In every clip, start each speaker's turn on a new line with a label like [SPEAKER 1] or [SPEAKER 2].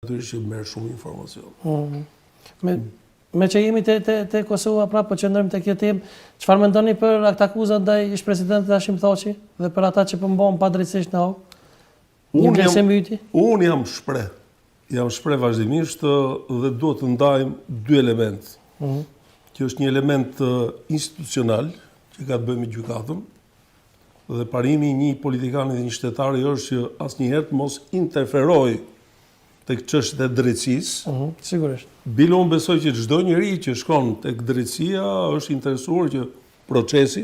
[SPEAKER 1] Natyrisht që merr shumë informacion.
[SPEAKER 2] Me që jemi te Kosova, pra po qëndrojmë te kjo temë, çfarë mendoni për akuzat ndaj ish-presidentit Hashim Thaçi dhe për ata që pëmbon padrejtisht në hog?
[SPEAKER 1] Unë jam shpreh vazhdimisht dhe duhet të ndajmë dy elementë. Që është një element institucional që ka të bëjë me gjykatën dhe parimi i një politikani dhe një shtetari është që asnjëherë të mos interferojë tek çështjet e drejtësisë.
[SPEAKER 2] Sigurisht.
[SPEAKER 1] Bile unë besoj që çdo njeri që shkon tek drejtësia është interesuar që procesi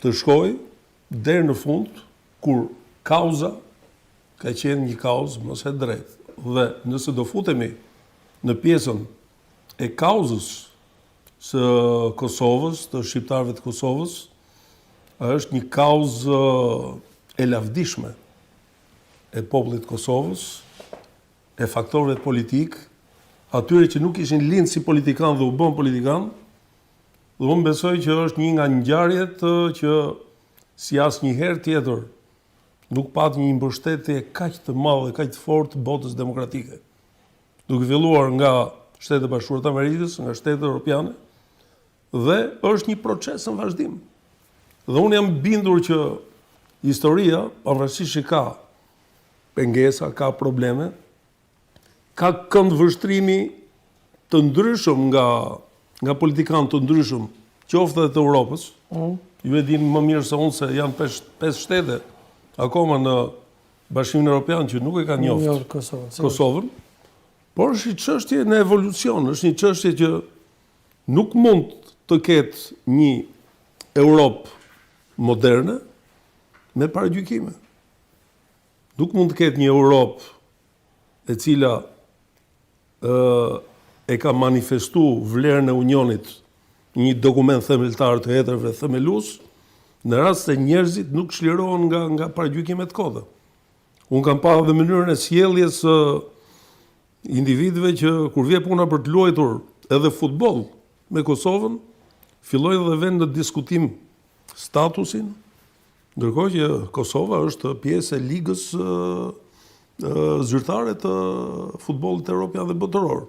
[SPEAKER 1] të shkojë deri në fund kur kauza ka qenë një kauzë mos e drejtë. Dhe nëse do futemi në pjesën e kauzës së Kosovës, të shqiptarëve të Kosovës, është një kauzë e lavdishme e popullit të Kosovës, e faktorëve politikë, atyre që nuk ishin lindë si politikan dhe u bën politikan, dhe unë besoj që është një nga ngjarjet që si asnjëherë tjetër nuk pat një mbështetje kaq të madhe, kaq të fortë të botës demokratike. Duke filluar nga Shtetet e Bashkuara të Amerikës, nga Shtetet Evropiane, dhe është një proces në vazhdim. Dhe unë jam bindur që historia, pavarësisht që ka pengesa, ka probleme, ka këndvështrimi të ndryshëm nga politikanë të ndryshëm, qoftë edhe të Europës. Ju e dini më mirë se unë se janë 5 shtete akoma në Bashkimin Evropian që nuk e kanë njoftë Kosovën. Por është një çështje në evolucion, është një çështje që nuk mund të ketë një Europë moderne me paragjykime. Nuk mund të ketë një Europë e cila e ka manifestu vlerën e Unionit një dokument themeltar të hetërve themelus, në rast se njerëzit nuk çlirohen nga paragjykimet kodë. Unë kam parë dhe mënyrën e sjelljes së individëve që kur vjen puna për të luajtur edhe futboll me Kosovën, filloi dhe vend në diskutim statusin, ndërkohë që Kosova është pjesë e ligës zyrtare të futbollit evropian dhe botëror.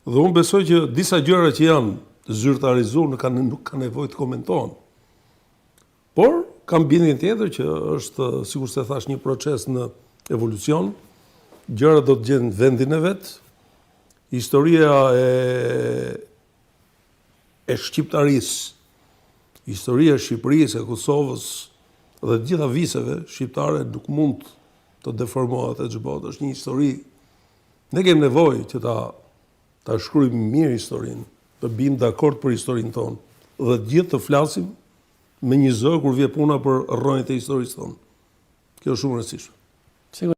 [SPEAKER 1] Dhe unë besoj që disa gjëra që janë zyrtarizuar nuk ka nevojë të komentohen. Por kam bindjen tjetër që është, sikur se thash, një proces në evolucion. Gjërat do të gjejnë vendin e vet. Historia e shqiptarisë, historia e Shqipërisë, e Kosovës dhe të gjitha viseve shqiptare nuk mund të deformohet e xhbot. Është një histori. Ne kemi nevojë që ta shkruajmë mirë historinë, të bim dakord për historinë tonë dhe të gjithë të flasim me një zë kur vjen puna për rrënjët e historisë tonë. Kjo është shumë e rëndësishme.